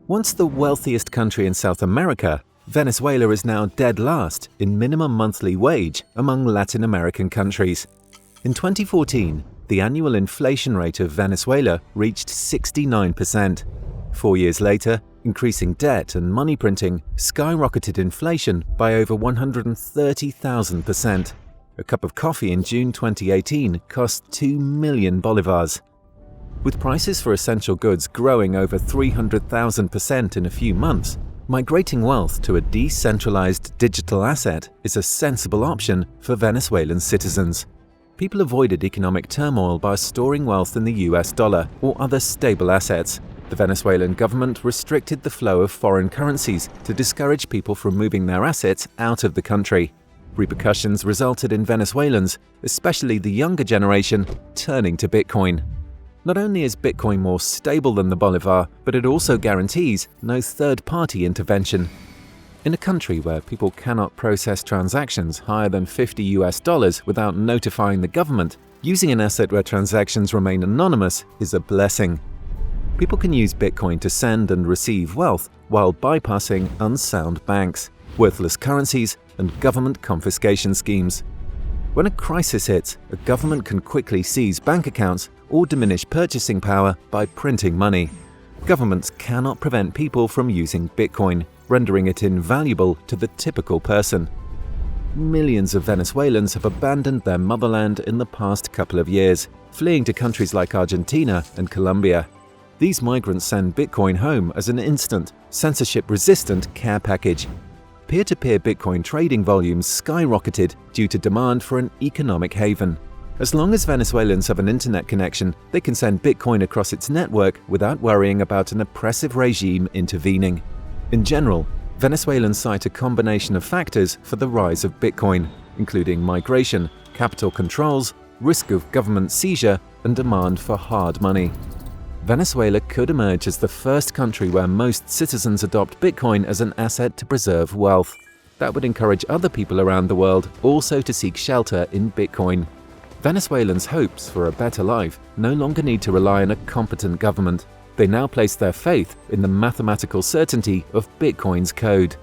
Once the wealthiest country in South America, Venezuela is now dead last in minimum monthly wage among Latin American countries. In 2014, the annual inflation rate of Venezuela reached 69%. 4 years later, increasing debt and money printing skyrocketed inflation by over 130,000%. A cup of coffee in June 2018 cost 2 million bolivars. With prices for essential goods growing over 300,000% in a few months, migrating wealth to a decentralized digital asset is a sensible option for Venezuelan citizens. People avoided economic turmoil by storing wealth in the US dollar or other stable assets. The Venezuelan government restricted the flow of foreign currencies to discourage people from moving their assets out of the country. Repercussions resulted in Venezuelans, especially the younger generation, turning to Bitcoin. Not only is Bitcoin more stable than the Bolivar, but it also guarantees no third-party intervention. In a country where people cannot process transactions higher than $50 without notifying the government, using an asset where transactions remain anonymous is a blessing. People can use Bitcoin to send and receive wealth while bypassing unsound banks, worthless currencies, and government confiscation schemes. When a crisis hits, a government can quickly seize bank accounts or diminish purchasing power by printing money. Governments cannot prevent people from using Bitcoin, rendering it invaluable to the typical person. Millions of Venezuelans have abandoned their motherland in the past couple of years, fleeing to countries like Argentina and Colombia. These migrants send Bitcoin home as an instant, censorship-resistant care package. Peer-to-peer Bitcoin trading volumes skyrocketed due to demand for an economic haven. As long as Venezuelans have an internet connection, they can send Bitcoin across its network without worrying about an oppressive regime intervening. In general, Venezuelans cite a combination of factors for the rise of Bitcoin, including migration, capital controls, risk of government seizure, and demand for hard money. Venezuela could emerge as the first country where most citizens adopt Bitcoin as an asset to preserve wealth. That would encourage other people around the world also to seek shelter in Bitcoin. Venezuelans' hopes for a better life no longer need to rely on a competent government. They now place their faith in the mathematical certainty of Bitcoin's code.